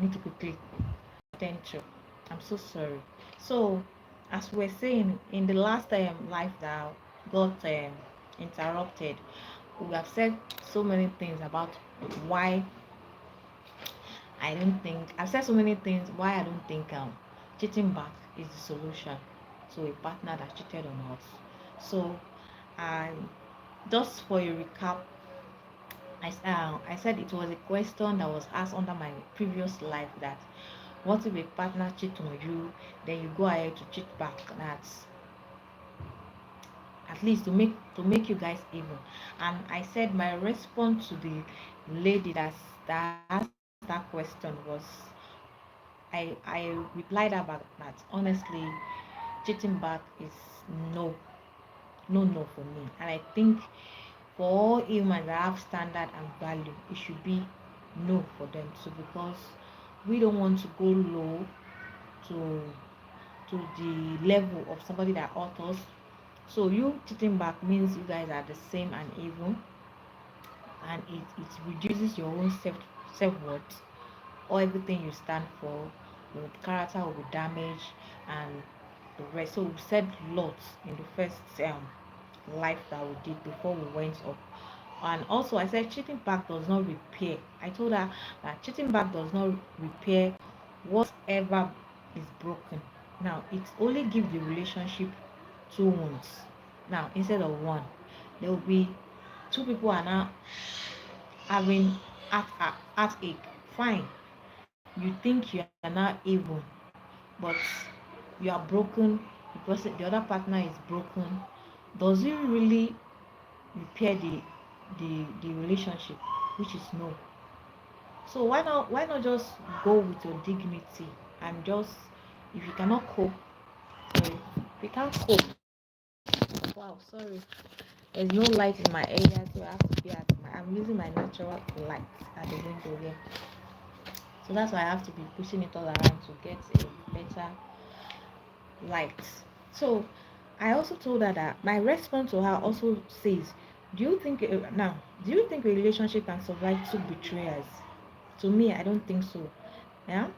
need to quickly attend to. I'm so sorry. So, as we're saying in the last life that got interrupted, we have said so many things about why I don't think I've said so many things why I don't think cheating back is the solution to a partner that cheated on us. So, I just for a recap, I said it was a question that was asked under my previous life that what if a partner cheat on you, then you go ahead to cheat back? That's at least to make you guys even. And I said my response to the lady that asked that question was I replied her back that honestly cheating back is no no for me. And I think for all humans that have standard and value, it should be no for them too, because we don't want to go low to the level of somebody that hurt us. So you cheating back means you guys are the same and even, and it reduces your own self-worth or everything you stand for. Your character will be damaged and the rest. So we said lots in the first life that we did before we went up. And also I said cheating back does not repair. I told her that cheating back does not repair whatever is broken. Now it only gives the relationship two wounds. Now instead of one, there will be two people are now having heartache. Fine, you think you are not evil, but you are broken because the other partner is broken. Does it really repair the relationship? Which is no. So why not just go with your dignity and just, if you cannot cope, sorry, if you can't cope. Wow, sorry. There's no light in my area, so I have to be I'm using my natural light at the window here. So that's why I have to be pushing it all around to get a better light. So I also told her that my response to her also says, do you think a relationship can survive two betrayers? To me, I don't think so. Yeah.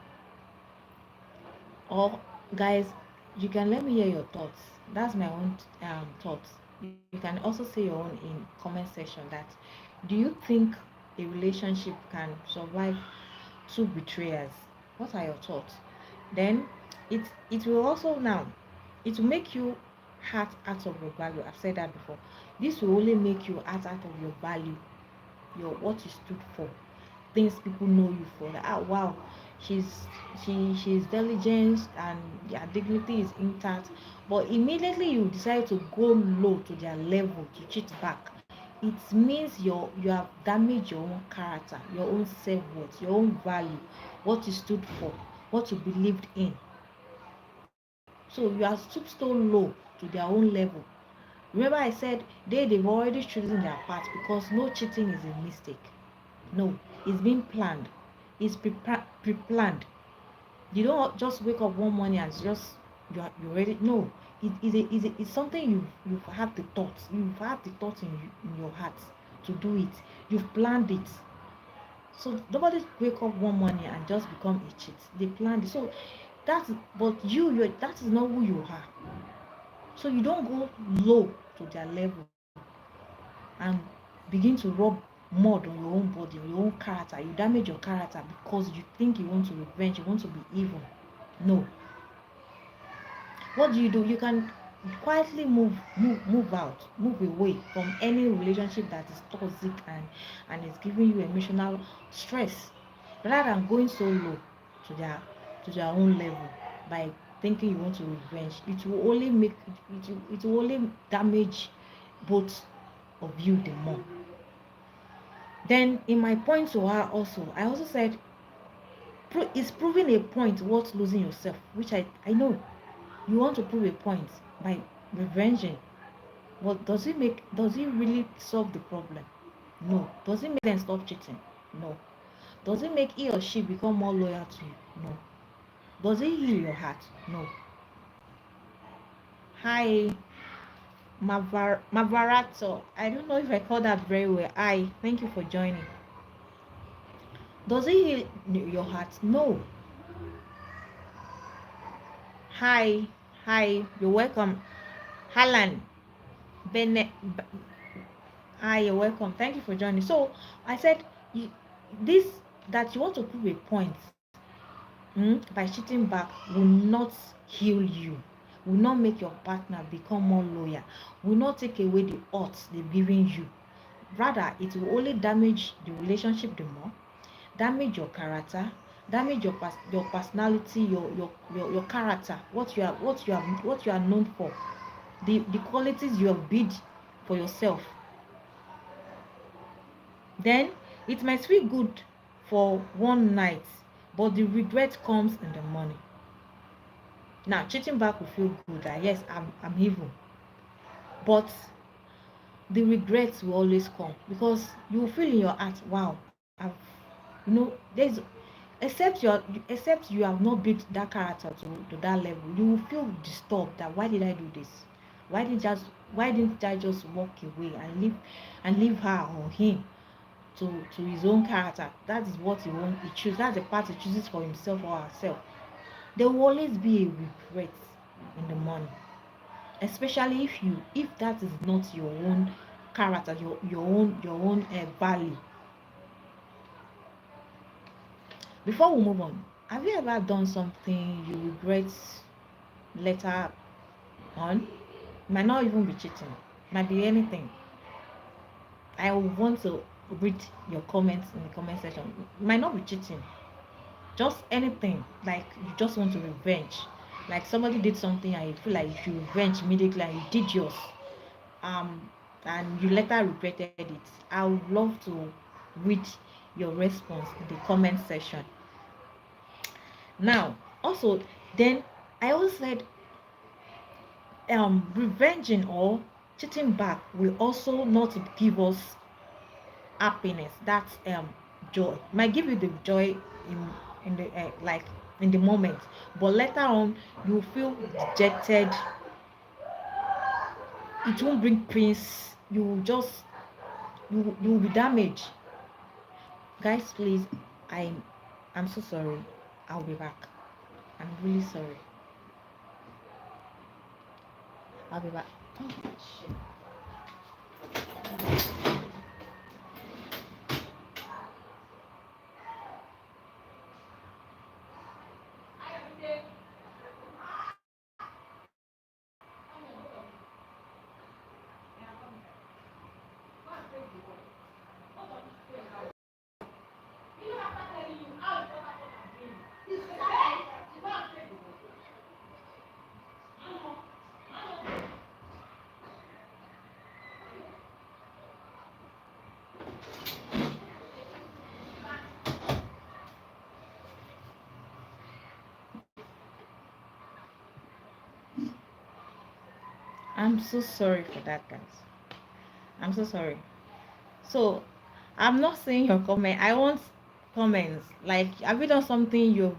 Or guys, you can let me hear your thoughts. That's my own thoughts. You can also say your own in comment section that do you think a relationship can survive two betrayers? What are your thoughts? Then it will also now, it will make you heart out of your value. I've said that before. This will only make you heart out of your value, your what you stood for, things people know you for. That wow, she's she's diligent and their dignity is intact. But immediately you decide to go low to their level to cheat back, it means you have damaged your own character, your own self-worth, your own value, what you stood for, what you believed in. So you are stooped so low to their own level. Remember I said they've already chosen their path, because no cheating is a mistake. No, it's been planned. It's pre-planned. You don't just wake up one morning and just you ready. No, it's something you've had the thoughts. You've had the thoughts in your heart to do it. You've planned it. So nobody wake up one morning and just become a cheat. They planned it. So that's, but that is not who you are. So you don't go low to their level and begin to rub mud on your own body, on your own character. You damage your character because you think you want to revenge, you want to be evil. No. What do? You can quietly move out, move away from any relationship that is toxic and is giving you emotional stress, rather than going so low to their own level by thinking you want to revenge. It will only make it will only damage both of you the more. Then in my point to her also, I also said it's proving a point worth losing yourself, which I know you want to prove a point by revenging. But does it really solve the problem? No. Does it make them stop cheating? No. Does it make he or she become more loyal to you? No. Does it heal your heart? No. Hi, Mavarato. I don't know if I called that very well. Hi, thank you for joining. Does it heal your heart? No. Hi, hi, you're welcome. Halan, Bennett, hi, you're welcome. Thank you for joining. So I said, you, this that you want to prove a point by cheating back will not heal you, will not make your partner become more loyal, will not take away the odds they've given you. Rather, it will only damage the relationship the more, damage your character, damage your personality, your character, what you are known for, the qualities you have built for yourself. Then it might feel good for one night, but the regret comes in the morning. Now cheating back will feel good that yes, I'm evil, but the regrets will always come because you will feel in your heart, wow, I've, there's, except you have not built that character to that level, you will feel disturbed that why did I do this? Why didn't just why didn't I just walk away and leave her or him to his own character? That is what he wants. He chooses. That's the part he chooses for himself or herself. There will always be a regret in the morning, especially if that is not your own character, your own value. Before we move on, have you ever done something you regret later on? Might not even be cheating, might be anything. I want to read your comments in the comment section. Might not be cheating, just anything. Like you just want to revenge, like somebody did something and you feel like you should revenge immediately and you did yours, um and you later regretted it. I would love to read your response in the comment section. Now also, then I also said revenging or cheating back will also not give us happiness. That's joy. Might give you the joy in the like in the moment, but later on you feel dejected. It won't bring peace. You will be damaged. Guys, please, I'm so sorry. I'll be back. I'm really sorry. I'll be back. Oh, shit. I'm so sorry for that, guys. I'm so sorry. So, I'm not saying your comment. I want comments. Like, have you done something you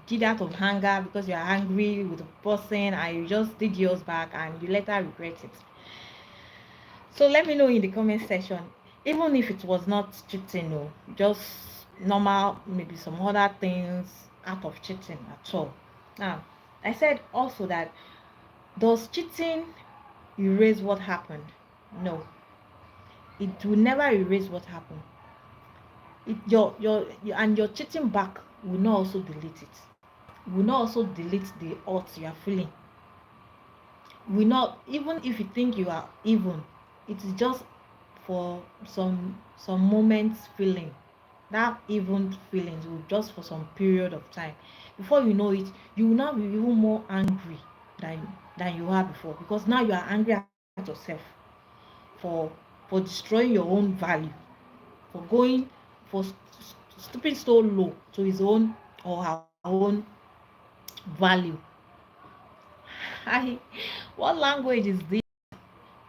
did out of anger because you are angry with the person and you just did yours back and you later regret it? So let me know in the comment section. Even if it was not cheating, no, just normal, maybe some other things out of cheating at all. Now, I said also that does cheating erase what happened? No, it will never erase what happened. And your cheating back will not also delete it. Will not also delete the hurt you are feeling. Will not, even if you think you are even, it is just for some moments feeling. That even feelings will just for some period of time. Before you know it, you will now be even more angry than you are before, because now you are angry at yourself for destroying your own value, for going for stooping so low to his own or her own value. I what language is this?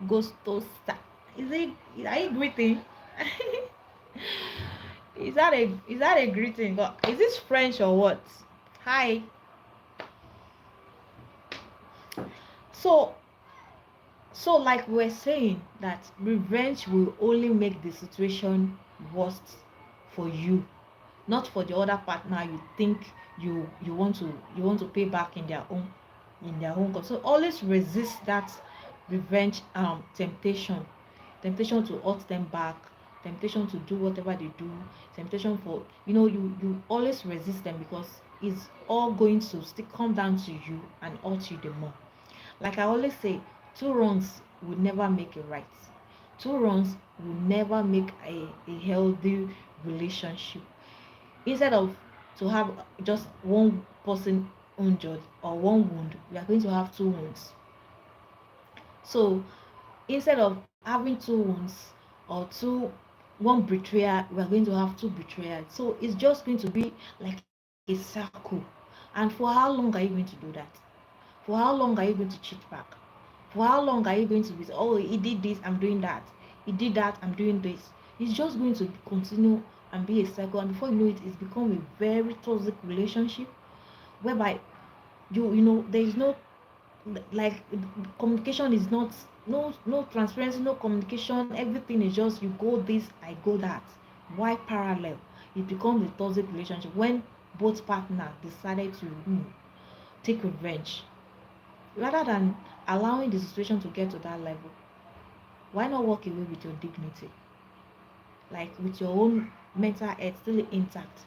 Gostosa. Are you greeting? Is that a greeting? But is this French or what? Hi. So like we're saying that revenge will only make the situation worse for you. not for the other partner you think you want to pay back in their own cost. So always resist that revenge temptation to hurt them back, temptation to do whatever they do, temptation for you always resist them, because it's all going to still come down to you and hurt you the more. Like I always say, two wrongs will never make it right. Two wrongs will never make a healthy relationship. Instead of to have just one person injured or one wound, we are going to have two wounds. So instead of having two wounds or one betrayal, we are going to have two betrayals. So it's just going to be like a circle. And for how long are you going to do that? For how long are you going to cheat back? For how long are you going to be, oh, he did this, I'm doing that. He did that, I'm doing this. It's just going to continue and be a cycle. And before you know it, it's become a very toxic relationship whereby there is no, like, communication is not, no transparency, no communication. Everything is just you go this, I go that. Why parallel? It becomes a toxic relationship when both partners decided to take revenge rather than allowing the situation to get to that level. Why not walk away with your dignity, like with your own mental health still intact?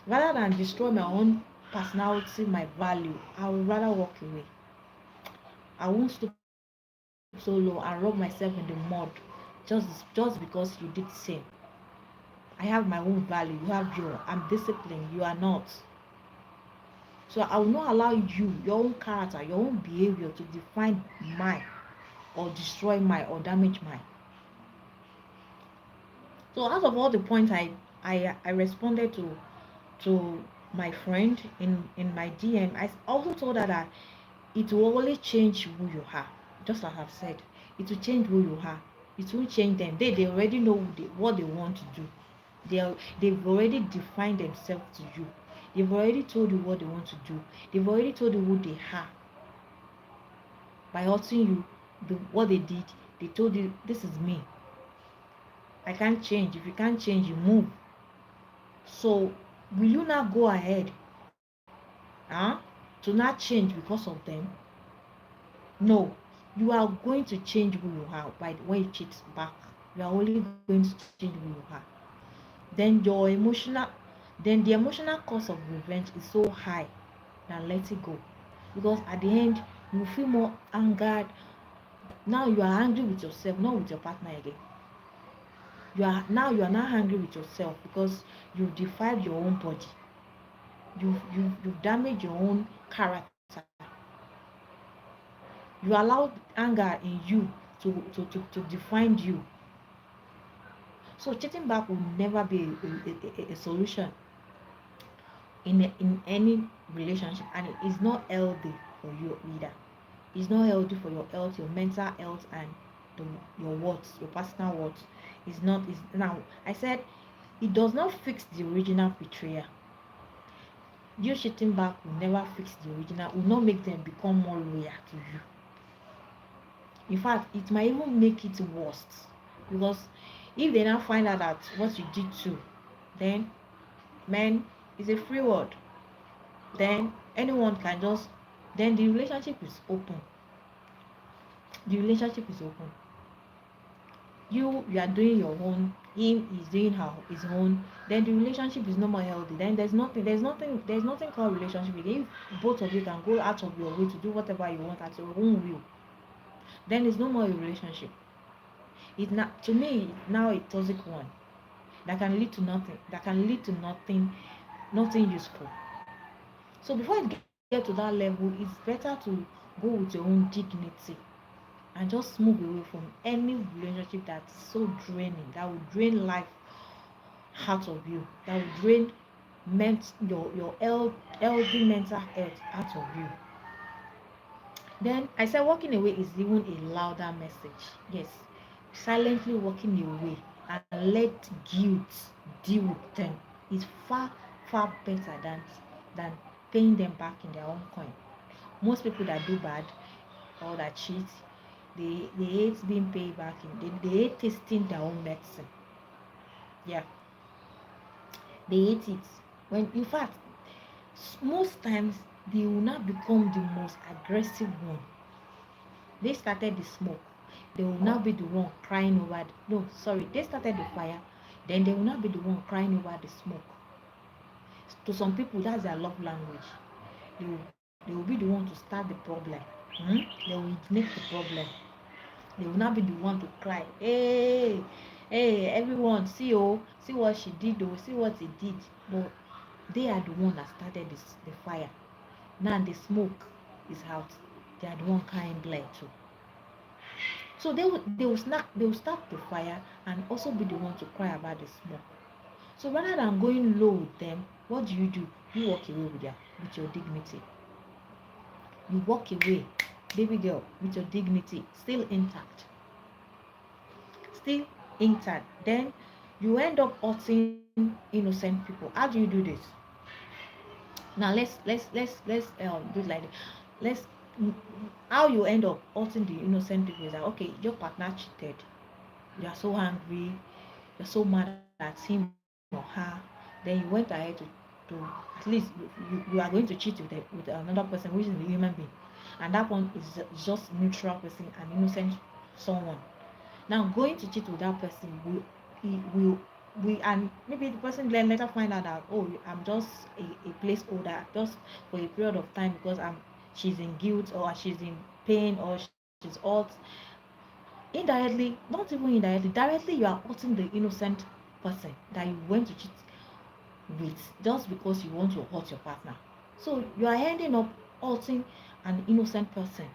Rather than destroy my own personality, my value, I would rather walk away. I won't stoop so low and rub myself in the mud just because you did the same. I have my own value, you have your, I'm disciplined, you are not. So I will not allow you, your own character, your own behavior to define mine or destroy mine or damage mine. So out of all the points I responded to my friend in my DM, I also told her that it will only change who you are. Just like I've said, it will change who you are. It won't change them. They already know what they want to do. They've already defined themselves to you. They've already told you what they want to do. They've already told you who they are. By hurting you, what they did, they told you, this is me. I can't change. If you can't change, you move. So will you not go ahead, to not change because of them? No. You are going to change who you are by the way you cheat back. You are only going to change who you are. Then the emotional cost of revenge is so high than let it go. Because at the end, you feel more angered. Now you are angry with yourself, not with your partner again. You are not angry with yourself because you've defiled your own body. You've damaged your own character. You allowed anger in you to define you. So cheating back will never be a solution in any relationship, and it is not healthy for you either. It's not healthy for your health, your mental health, and the, your words, your personal words. It's not. Is now. I said it does not fix the original betrayal. You cheating back will never fix the original. Will not make them become more loyal to you. In fact, it might even make it worse, because if they now find out that what you did too, then man, is a free word. Then anyone can just, then the relationship is open. The relationship is open. You are doing your own, him is doing his own. Then the relationship is no more healthy. Then there's nothing called relationship again. If both of you can go out of your way to do whatever you want at your own will, then it's no more a relationship. It not, to me, now a toxic one that can lead to nothing. That can lead to nothing useful. So before it get to that level, it's better to go with your own dignity and just move away from any relationship that's so draining, that will drain life out of you, that will drain your healthy mental health out of you. Then I said walking away is even a louder message. Yes, silently walking away and let guilt deal with them is far better than paying them back in their own coin. Most people that do bad or that cheat, they hate being paid back in. They hate tasting their own medicine. Yeah, They hate it. When in fact, most times they will not become the most aggressive one. They started the smoke. They will not be the one crying over no, sorry, they started the fire, then they will not be the one crying over the smoke. To some people, that's their love language. They will be the one to start the problem. They will ignite the problem. They will not be the one to cry. Hey, everyone, see what she did, oh, see what he did. But they are the one that started the fire. Now the smoke is out. They are the one carrying blood too. So they will start the fire and also be the one to cry about the smoke. So rather than going low with them, what do? You walk away with your dignity. You walk away, baby girl, with your dignity still intact. Still intact. Then you end up hurting innocent people. How do you do this? Now let's do it like this. Let's how you end up hurting the innocent people is that okay, your partner cheated. You are so angry, you're so mad at him or her, then you went ahead to at least you are going to cheat with another person who is a human being, and that one is just neutral person, an innocent someone. Now going to cheat with that person will we and maybe the person then later find out that oh, I'm just a placeholder just for a period of time because she's in guilt or she's in pain or she's hurt. Indirectly, not even indirectly, directly you are hurting the innocent person that you went to cheat with just because you want to hurt your partner. So you are ending up hurting an innocent person,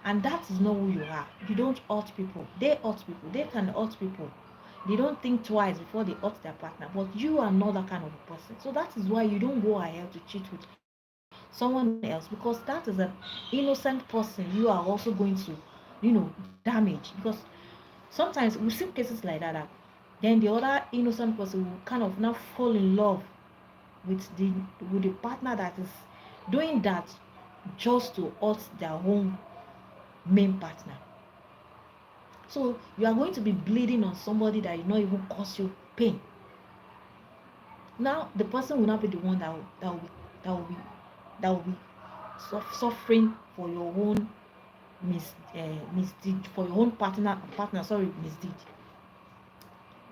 and that is not who you are. You don't hurt people. They hurt people. They can hurt people. They don't think twice before they hurt their partner. But you are not that kind of a person. So that is why you don't go ahead to cheat with someone else, because that is an innocent person you are also going to, damage. Because sometimes we've seen cases like that. Then the other innocent person will kind of now fall in love with the partner that is doing that just to hurt their own main partner. So you are going to be bleeding on somebody that did not even cause you pain. Now the person will not be the one that will be suffering for your own misdeed, for your own partner, sorry, misdeed.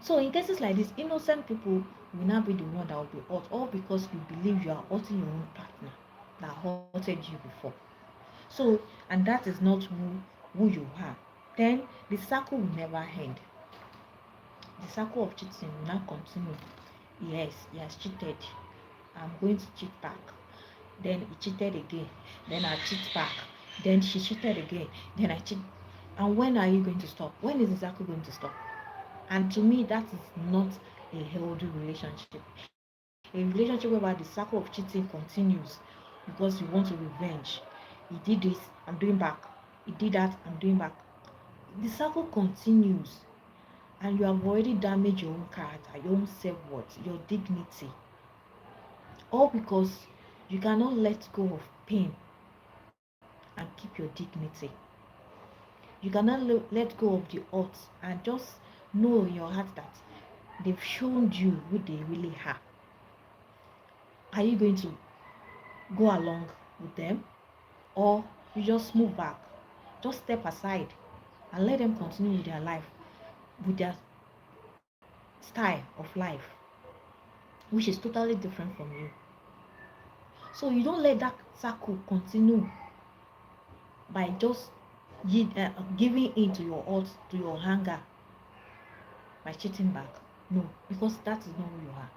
So in cases like this, innocent people will not be the one that will be hurt, all because you believe you are hurting your own partner that hurted you before. So, and that is not who you are. Then the circle will never end. The circle of cheating will not continue. Yes, he has cheated. I'm going to cheat back. Then he cheated again. Then I cheat back. Then she cheated again. Then I cheat. And when are you going to stop? When is the circle going to stop? And to me, that is not a healthy relationship. A relationship whereby the circle of cheating continues because you want to revenge. He did this, I'm doing back. He did that, I'm doing back. The circle continues, and you have already damaged your own character, your own self-worth, your dignity. All because you cannot let go of pain and keep your dignity. You cannot let go of the odds and just know in your heart that they've shown you who they really are. Are you going to go along with them, or you just move back, just step aside and let them continue with their life, with their style of life, which is totally different from you? So you don't let that circle continue by just giving in to your odds, to your hunger, by cheating back. No, because that is not who you are.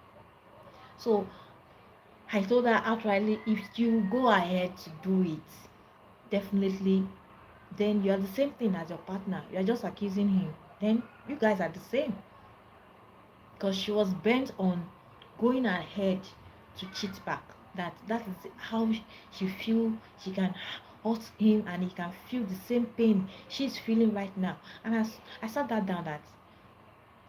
So I told her outrightly, if you go ahead to do it, definitely, then you are the same thing as your partner. You are just accusing him. Then you guys are the same. Because she was bent on going ahead to cheat back. That is how she feel she can hurt him and he can feel the same pain she's feeling right now. And I sat that down that,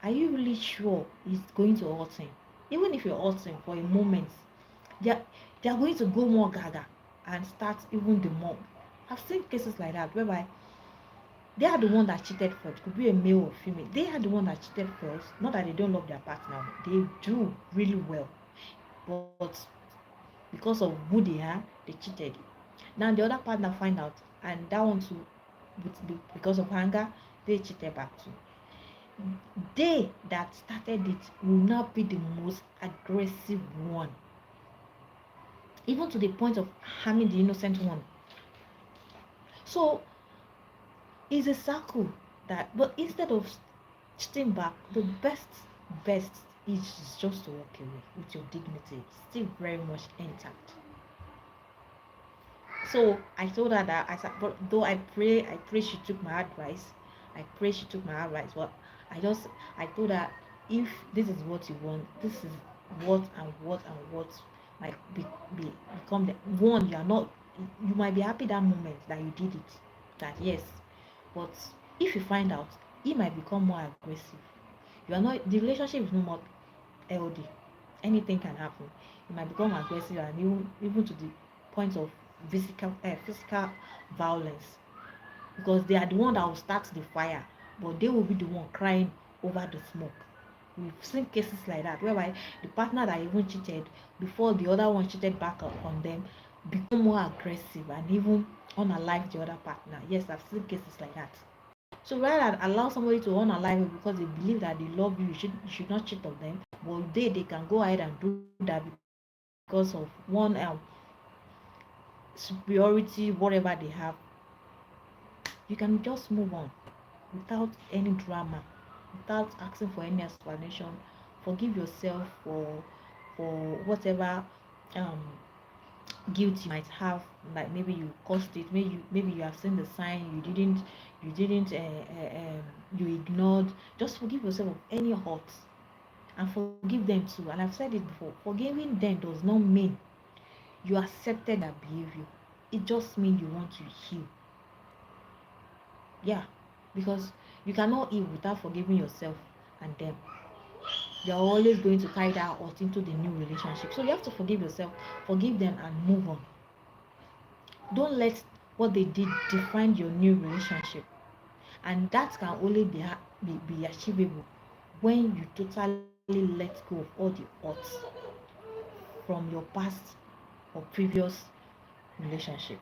are you really sure it's going to hurt him? Even if you're hurting for a moment, they are going to go more gaga and start even the more. I've seen cases like that whereby they are the one that cheated first. Could be a male or female. They are the one that cheated first. Not that they don't love their partner. They do really well. but because of who they are, they cheated. Now the other partner find out, and that one too, because of anger, they cheated back too. They that started it will now be the most aggressive one, even to the point of harming the innocent one. So it's a circle that, but instead of cheating back, the best is just to walk away with your dignity still very much intact. So I told her that, I said, but though I pray she took my advice. I pray she took my advice. But I told her, if this is what you want, this is what might become the one. You are not, you might be happy that moment that you did it, that yes, but if you find out, it might become more aggressive. You are not, the relationship is no more healthy. Anything can happen. You might become aggressive, and even to the point of physical violence, because they are the one that will start the fire, but they will be the one crying over the smoke. We've seen cases like that, whereby the partner that even cheated before the other one cheated back on them become more aggressive and even unalive the other partner. Yes, I've seen cases like that. So rather than allow somebody to unalive you because they believe that they love you, you should not cheat on them. But they can go ahead and do that because of one superiority, whatever they have. You can just move on without any drama, without asking for any explanation. Forgive yourself for whatever um guilt you might have, like maybe you caused it, maybe you have seen the sign, you ignored. Just forgive yourself of any hurt, and forgive them too. And I've said it before, forgiving them does not mean you accepted their behavior. It just means you want to heal. Yeah, because you cannot heal without forgiving yourself and them. You're always going to carry that hurt into the new relationship, so you have to forgive yourself, forgive them, and move on. Don't let what they did define your new relationship. And that can only be achievable when you totally let go of all the odds from your past or previous relationship.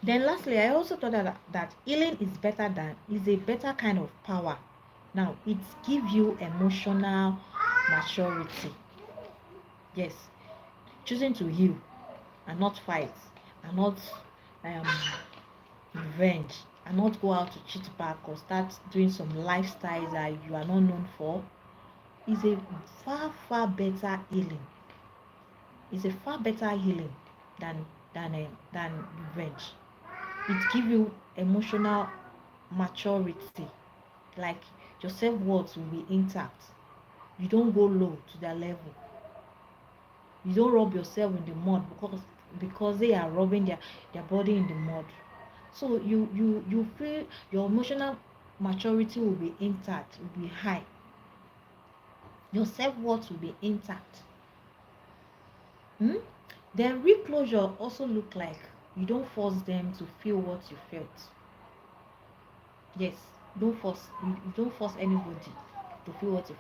Then lastly, I also thought that healing is a better kind of power. Now it gives you emotional maturity. Yes, choosing to heal and not fight, and not um revenge, and not go out to cheat back or start doing some lifestyles that you are not known for, is a far better healing. It's a far better healing than than revenge. It gives you emotional maturity, like your self-worth will be intact. You don't go low to their level. You don't rub yourself in the mud because they are rubbing their body in the mud. So you feel your emotional maturity will be intact, will be high. Your self-worth will be intact. Hmm? Then real closure also look like you don't force them to feel what you felt. Yes, you don't force anybody to feel what you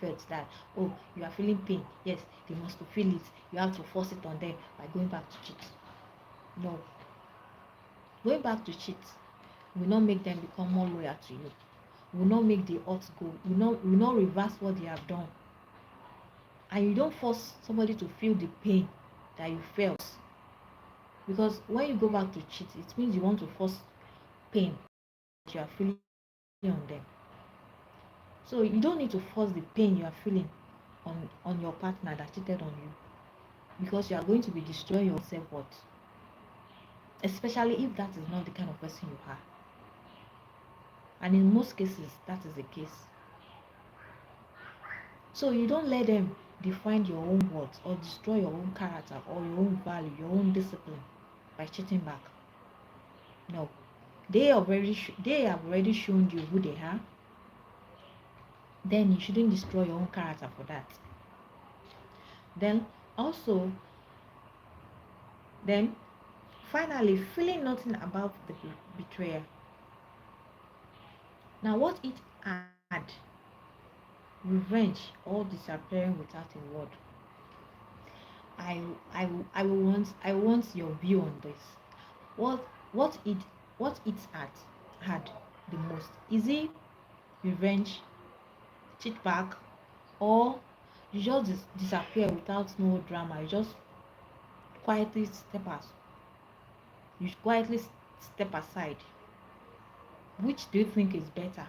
felt, that oh, you are feeling pain. Yes, they must feel it. You have to force it on them by going back to cheat. No. Going back to cheat will not make them become more loyal to you. Will not make the odds go. Will not reverse what they have done. And you don't force somebody to feel the pain that you felt. Because when you go back to cheat, it means you want to force pain that you are feeling on them. So you don't need to force the pain you are feeling on your partner that cheated on you, because you are going to be destroying your self-worth, especially if that is not the kind of person you are. And in most cases, that is the case. So you don't let them define your own worth or destroy your own character or your own value, your own discipline by cheating back. No. They have already shown you who they are. Then you shouldn't destroy your own character for that. Then also, then finally, feeling nothing about the betrayal. Now, what it had, revenge or disappearing without a word. I I want your view on this. What what it what it's had the most? Is it revenge, cheat back, or you just disappear without no drama? You just quietly quietly step aside. Which do you think is better?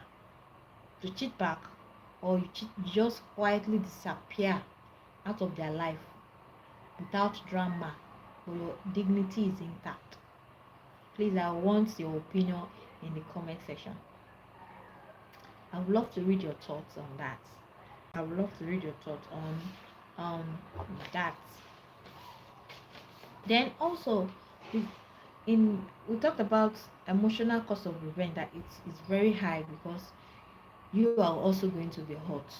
To cheat back, or you just quietly disappear out of their life without drama, but your dignity is intact? Please, I want your opinion in the comment section. I would love to read your thoughts on that. I would love to read your thoughts on that. Then also, we, we talked about emotional cost of revenge, that it's very high because you are also going to be hurt.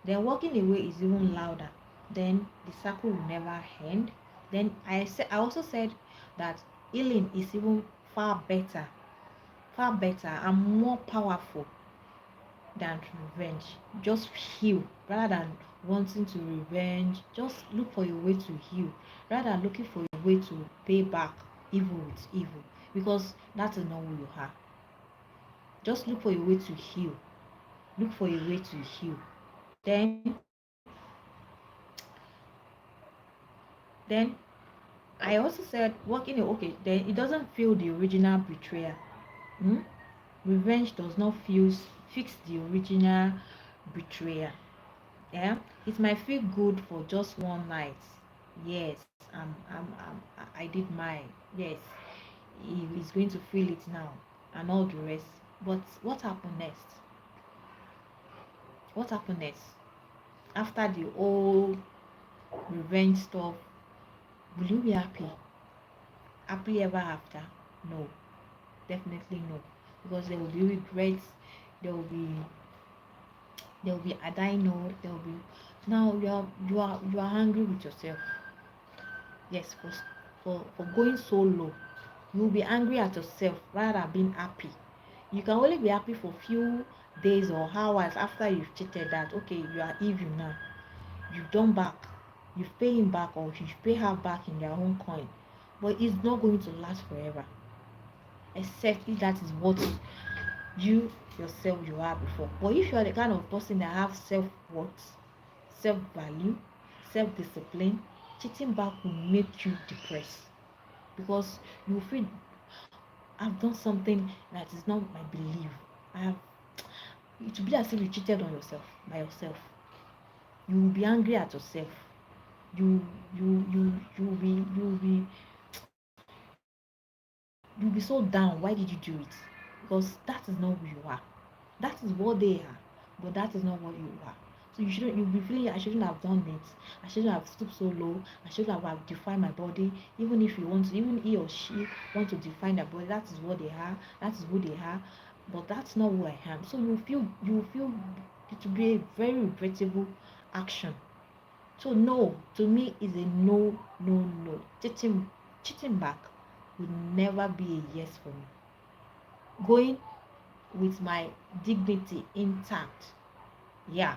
Then walking away is even louder. Then the circle will never end. Then I also said that healing is even far better and more powerful than revenge. Just heal rather than wanting to revenge. Just look for a way to heal rather than looking for a way to pay back evil with evil, because that is not who you are. Just look for a way to heal. Look for a way to heal. Then then I also said working okay, then it doesn't feel the original betrayal. Hmm? Revenge does not fix the original betrayal. Yeah, it might feel good for just one night. Yes, I did mine. Yes, he is going to feel it now and all the rest. But what happened next? What happened next? After the whole revenge stuff, will you be happy? Happy ever after? No, definitely no. Because there will be regrets, there will be I know, there will be now you are angry with yourself. Yes, for going so low. You'll be angry at yourself rather than being happy. You can only be happy for few days or hours after you've cheated that okay, you are evil now. You've done back. You've paid him back, or you've paid her back in their own coin. But it's not going to last forever. Except if that is what you yourself you are before. But if you are the kind of person that have self-worth, self-value, self-discipline, cheating back will make you depressed, because you feel I've done something that is not my belief. I have it will be as if you cheated on yourself by yourself. You will be angry at yourself. You will be so down. Why did you do it? Because that is not who you are. That is what they are, but that is not what you are. So you'll be feeling I shouldn't have done it. I shouldn't have stooped so low. I shouldn't have defined my body. Even if you want to, even he or she want to define their body, that is what they are, that is who they are. But that's not who I am. So you feel it will be a very regrettable action. So no, to me is a no, no, no. Cheating back would never be a yes for me. Going with my dignity intact, yeah,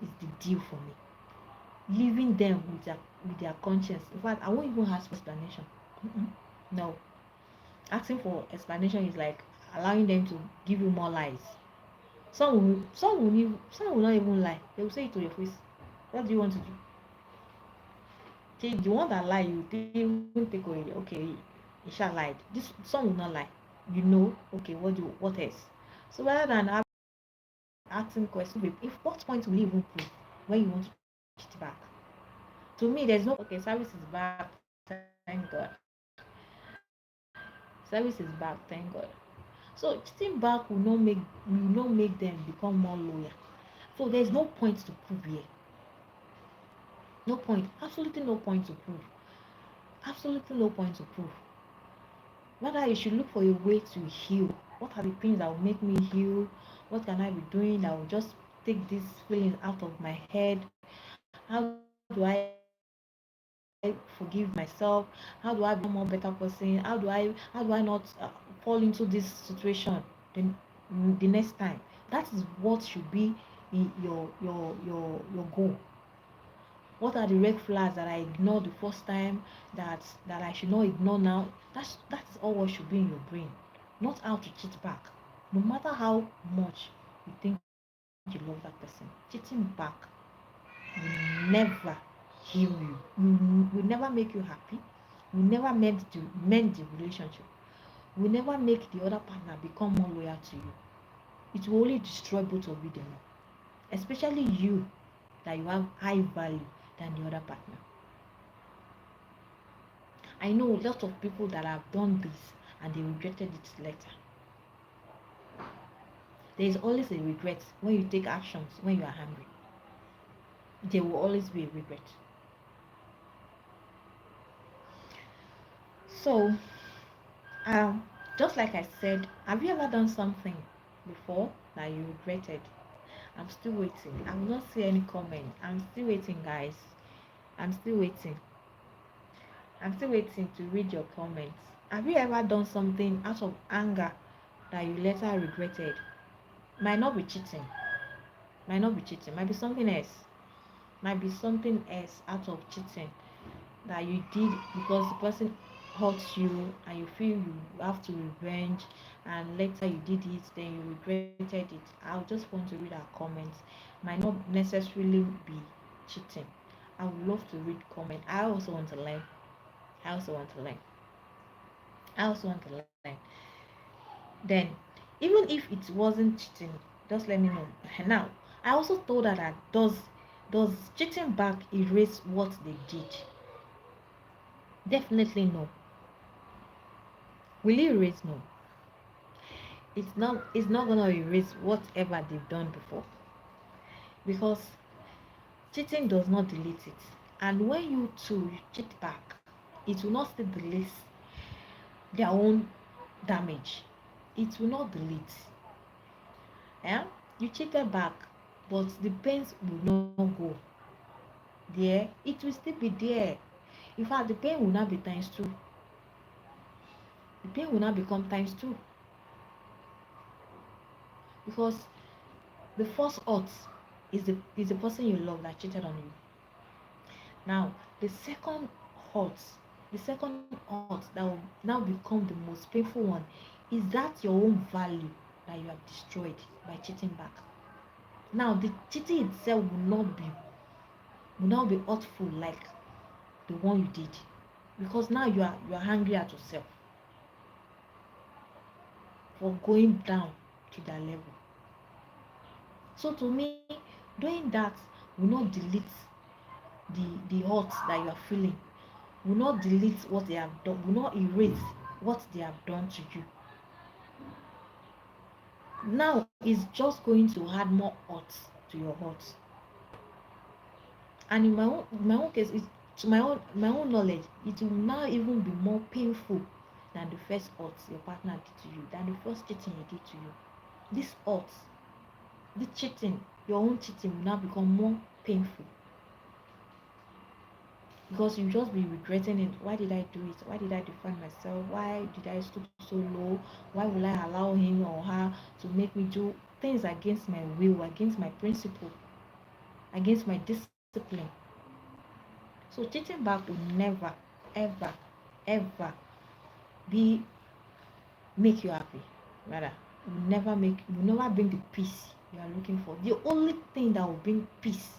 is the deal for me. Leaving them with their conscience. In fact, I won't even ask for explanation. No, asking for explanation is like allowing them to give you more lies. Some will not even lie. They will say it to your face. What do you want to do? Okay, the one that lie, you even take away. Okay, you shall lied. This some will not lie. You know. Okay, what else? So rather than asking questions, if what point will you even prove when you want to cheat back? To me, there's no okay. Service is back. Thank God. Service is back. Thank God. So cheating back will not make them become more loyal. So there's no point to prove here. No point. Absolutely no point to prove. Absolutely no point to prove. Rather, you should look for a way to heal. What are the things that will make me heal? What can I be doing that will just take these feelings out of my head? How do I forgive myself? How do I become a more better person? How do I not fall into this situation the next time? That is what should be your goal. What are the red flags that I ignored the first time that I should not ignore now? That's all what should be in your brain, not how to cheat back. No matter how much you think you love that person, cheating back will never heal you. Will never make you happy. Will never mend the relationship. Will never make the other partner become more loyal to you. It will only destroy both of you the more. Especially you that you have high value than the other partner. I know lots of people that have done this and they regretted it later. There is always a regret when you take actions when you are angry. There will always be a regret. So, um, just like I said, have you ever done something before that you regretted? I'm still waiting. I will not see any comment. I'm still waiting, guys. I'm still waiting. I'm still waiting to read your comments. Have you ever done something out of anger that you later regretted? Might not be cheating. Might not be cheating. Might be something else. Might be something else out of cheating that you did because the person hurt you and you feel you have to revenge, and later you did it, then you regretted it. I just want to read our comments. Might not necessarily be cheating. I would love to read comment. I also want to learn. I also want to learn. I also want to learn. Then, even if it wasn't cheating, just let me know. Now, I also told her that does cheating back erase what they did? Definitely no. Will it erase? No. It's not gonna erase whatever they've done before, because cheating does not delete it. And when you two cheat back, it will not still delete their own damage. It will not delete. Yeah? You cheated back, but the pains will not go there. It will still be there. In fact, the pain will not be times two. The pain will not become times two, because the first hurt is the person you love that cheated on you. Now, the second hurt, the second hurt that will now become the most painful one, is that your own value that you have destroyed by cheating back. Now, the cheating itself will not be hurtful like the one you did, because now you are angry at yourself for going down to that level. So to me, doing that will not delete the hurt that you are feeling, will not delete what they have done, will not erase what they have done to you. Now it's just going to add more hurt to your hurt. And in my own case, to my own knowledge, it will now even be more painful than the first hurt your partner did to you, than the first cheating he did to you. This hurt, the cheating, your own cheating will now become more painful, because you just be regretting it. Why did I do it? Why did I define myself? Why did I stoop so low? Why will I allow him or her to make me do things against my will, against my principle, against my discipline? So cheating back will never, ever, ever be make you happy. Rather, will never bring the peace you are looking for. The only thing that will bring peace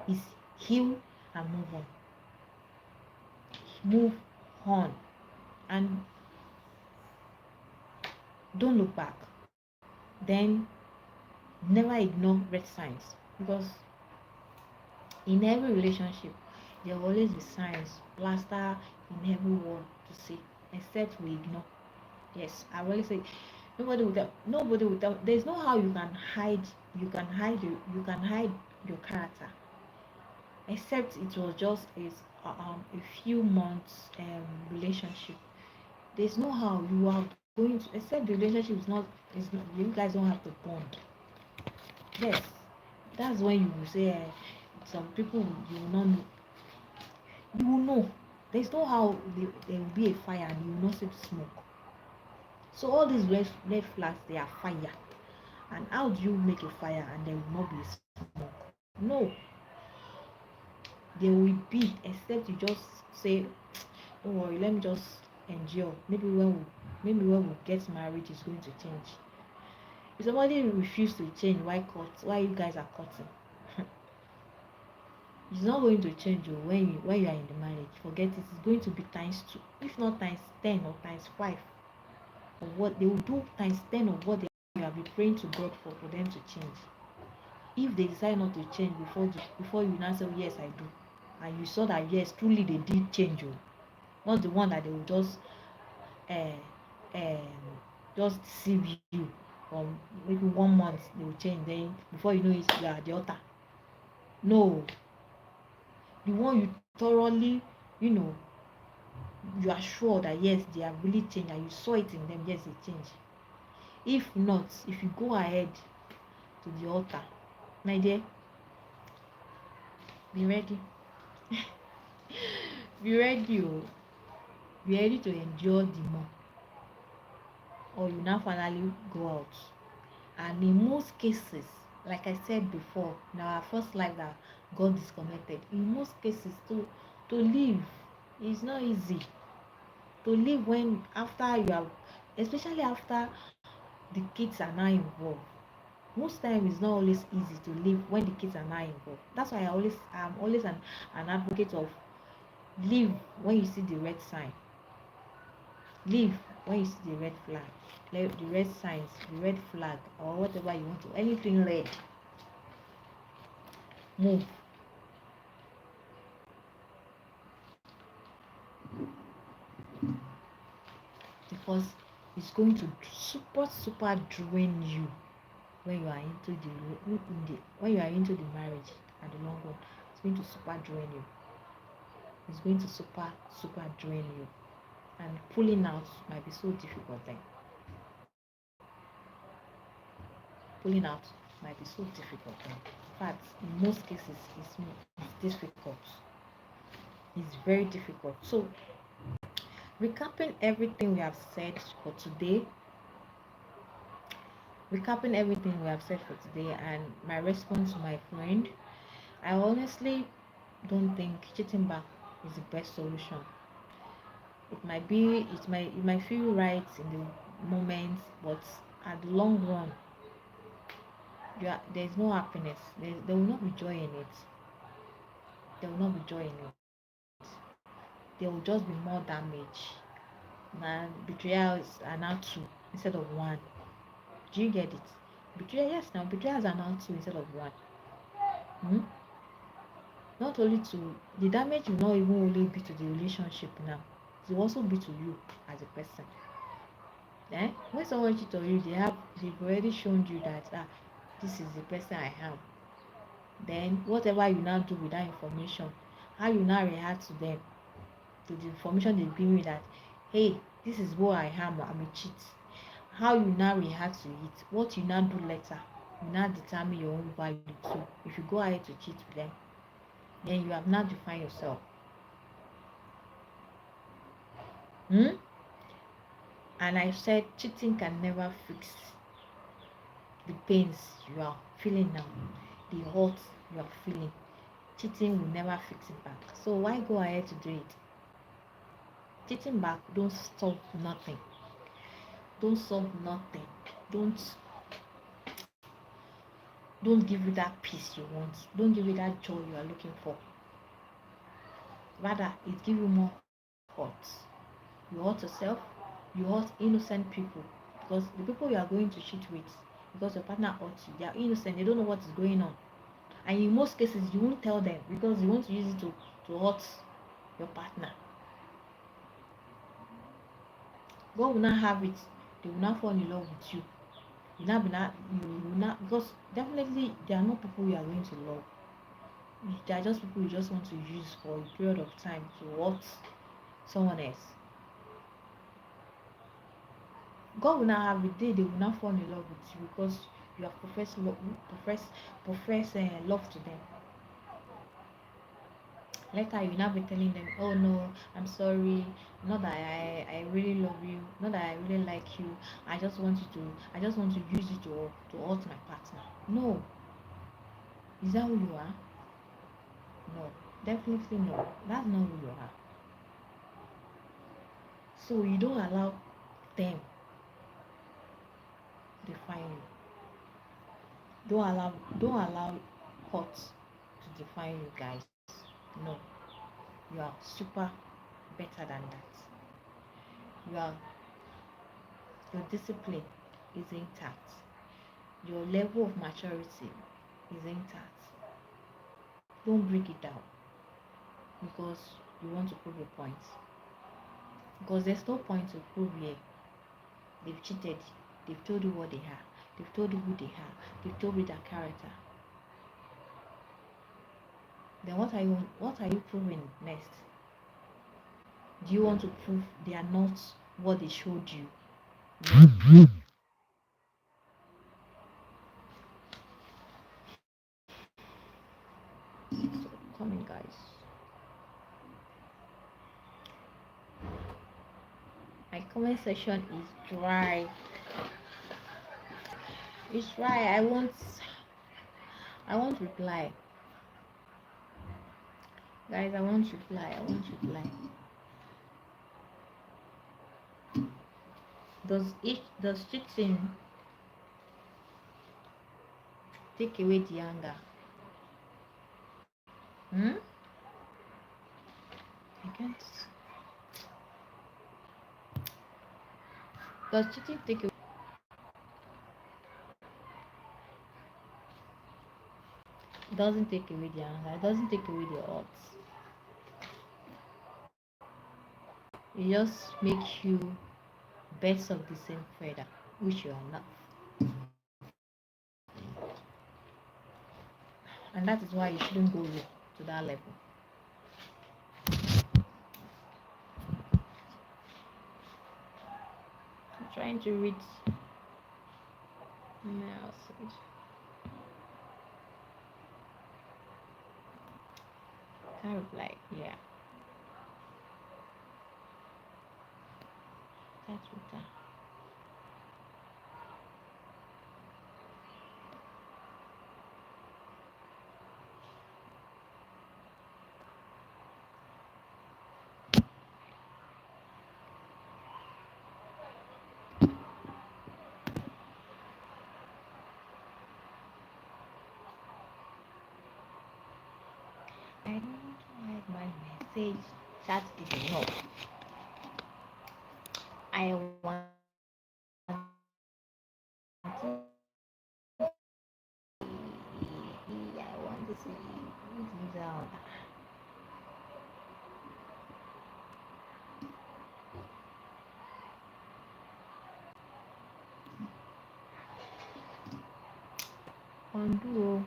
is heal and move on. Move on. And don't look back. Then never ignore red signs, because in every relationship there will always be signs plaster in every word to say, except we ignore. Yes, I always say nobody will tell. There's no how you can hide your character, except it was just a few months relationship. There's no how you are going to, except the relationship is not, you guys don't have to bond. Yes, that's when you will say some people you will not know. You will know. There's no how there will be a fire and you will not see the smoke. So all these red flags, they are fire. And how do you make a fire and there will not be a smoke? No. There will be, except you just say, don't worry, let me just endure. Maybe when we get married, it's going to change. If somebody refuse to change, why you guys are cutting? It's not going to change you when you are in the marriage. Forget it. It's going to be times two, if not times 10 or times 5 of what they will do, times 10 of what you have been praying to God for them to change. If they decide not to change before you now say, oh, yes, I do, and you saw that yes, truly they did change you, not the one that they will uh, um, just deceive you from maybe 1 month they will change, then before you know it, you are the altar. No, the one you thoroughly, you know, you are sure that yes, they have really changed and you saw it in them, yes, they changed. If not, if you go ahead to the altar, my dear, be ready. Be ready, oh. Be ready to endure the more, or you now finally go out. And in most cases, like I said before, in our first life that God disconnected, in most cases to live is not easy. To live when after you have, especially after the kids are now involved. Most time it's not always easy to live when the kids are not involved. That's why I'm always an advocate of live when you see the red sign. Live when you see the red flag, the red signs, the red flag, or whatever you want to, anything red, move. Because it's going to super drain you when you are into when you are into the marriage at the long run. It's going to super drain you. It's going to super drain you, and pulling out might be so difficult then. Pulling out might be so difficult then. In fact, in most cases it's difficult. It's very difficult. So recapping everything we have said for today, and my response to my friend, I honestly don't think cheating back is the best solution. It might feel right in the moment, but at the long run, there's no happiness. There will not be joy in it. There will not be joy in it. There will just be more damage. And betrayals are now two instead of one. Do you get it? Betrayal, yes, now betrayals are now two instead of one. Hmm? Not only to the damage will not even only be to the relationship now, it will also be to you as a person. When someone cheats on you, they've already shown you that this is the person I am. Then whatever you now do with that information, how you now react to them, to the information they give you that, hey, this is who I am, I'm a cheat. How you now react to it, what you now do later, you now determine your own value too. If you go ahead to cheat with them, then you have not defined yourself. Hmm? And I said cheating can never fix the pains you are feeling now, the hurt you are feeling. Cheating will never fix it back. So why go ahead to do it? Cheating back don't solve nothing. Don't solve nothing. Don't don't give you that peace you want. Don't give you that joy you are looking for. Rather, it give you more hurt. You hurt yourself, you hurt innocent people, because the people you are going to cheat with, because your partner hurt you, they are innocent, they don't know what is going on. And in most cases you won't tell them because you want to use it to hurt your partner. God will not have it. They will not fall in love with you. You will not, because definitely they are not people you are going to love. They are just people you just want to use for a period of time to hurt someone else. God will not have it. They will not fall in love with you because you have profess love to them. Later you now be telling them, oh no, I'm sorry, not that I really love you, not that I really like you, I just want to use you to hurt my partner. No. Is that who you are? No. Definitely no. That's not who you are. So you don't allow them define you. Don't allow hurt to define you guys. No. You are super better than that. You are your discipline is intact. Your level of maturity is intact. Don't break it down because you want to prove a point. Because there's no point to prove here. They've cheated. They've told you what they are. They've told you who they are. They've told you their character. Then what are you proving next? Do you want to prove they are not what they showed you? No. So coming guys. My comment section is dry. It's dry. I want reply. Guys, I want reply. I want reply. Does cheating take away the anger? Hmm? I can't. Does cheating take away? It doesn't take away the anger. It doesn't take away the odds. It just makes you birds of the same feather, which you are not. And that is why you shouldn't go to that level. I'm trying to read message. Kind of like, yeah, that's what that. I don't want to hide my message. That is enough. I want to I want to see down. Undo.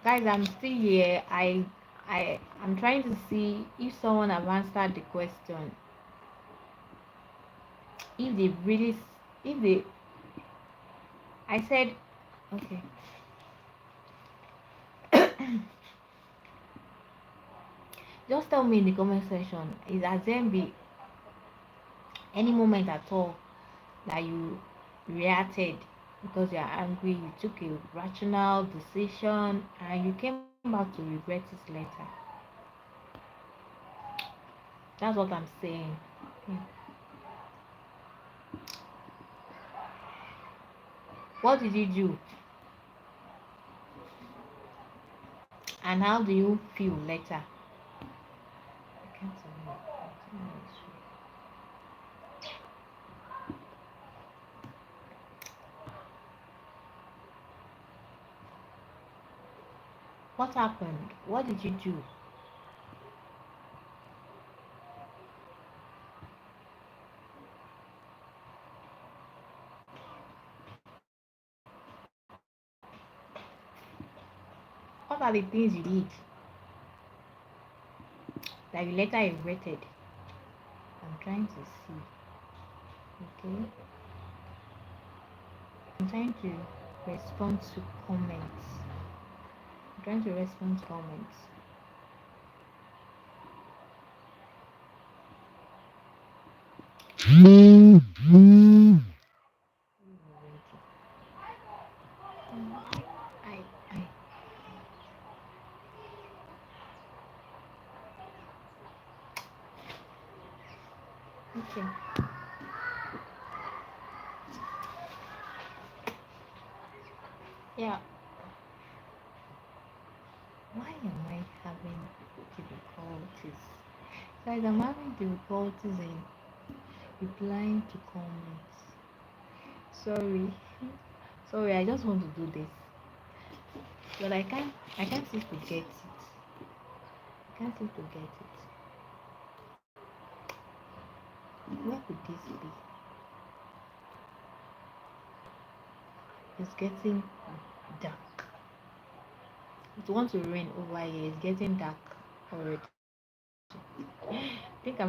Guys, I'm still here. I'm trying to see if someone have answered the question. If they really, if they, I said, okay. Just tell me in the comment section. Is has there be any moment at all that you reacted because you are angry? You took a rational decision and you came back to regret it later. That's what I'm saying. Yeah. What did you do? And how do you feel later? I can't tell you. What happened? What did you do? What are the things you did that you later regretted? I'm trying to see. Okay. I'm trying to respond to comments. trying to respond to comments. I okay. Yeah. Why am I having difficulties? Guys, I'm having difficulties in replying to comments. Sorry. Sorry, I just want to do this. But I can't seem to get it. I can't seem to get it. Where could this be? It's getting dark. It wants to rain over here. It's getting dark already. I think I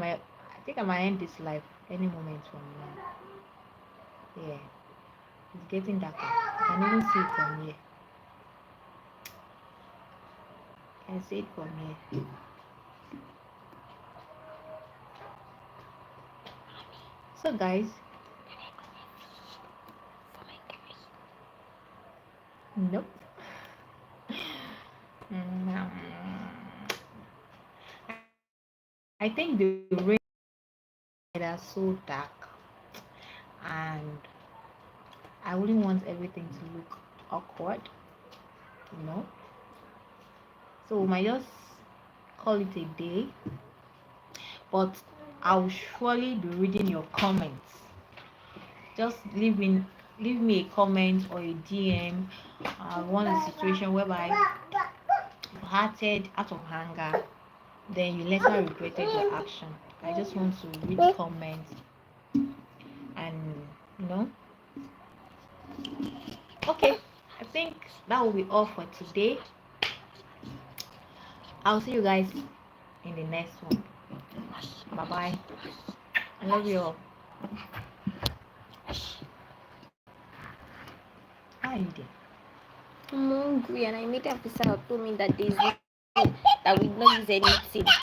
might end this life any moment from now. Yeah. It's getting darker. I can even see it from here. I can see it from here. So guys, nope. Mm, I think the rain is so dark, and I wouldn't want everything to look awkward, you know. So we might just call it a day, but I'll surely be reading your comments. Just leave me a comment or a DM. One situation whereby you acted out of anger, then you later regretted your action. I just want to read comments and you know. Okay, I think that will be all for today. I'll see you guys in the next one. Bye bye. I love you all. How are you doing? I'm hungry and I made a officer told me that there's no that we not use anything.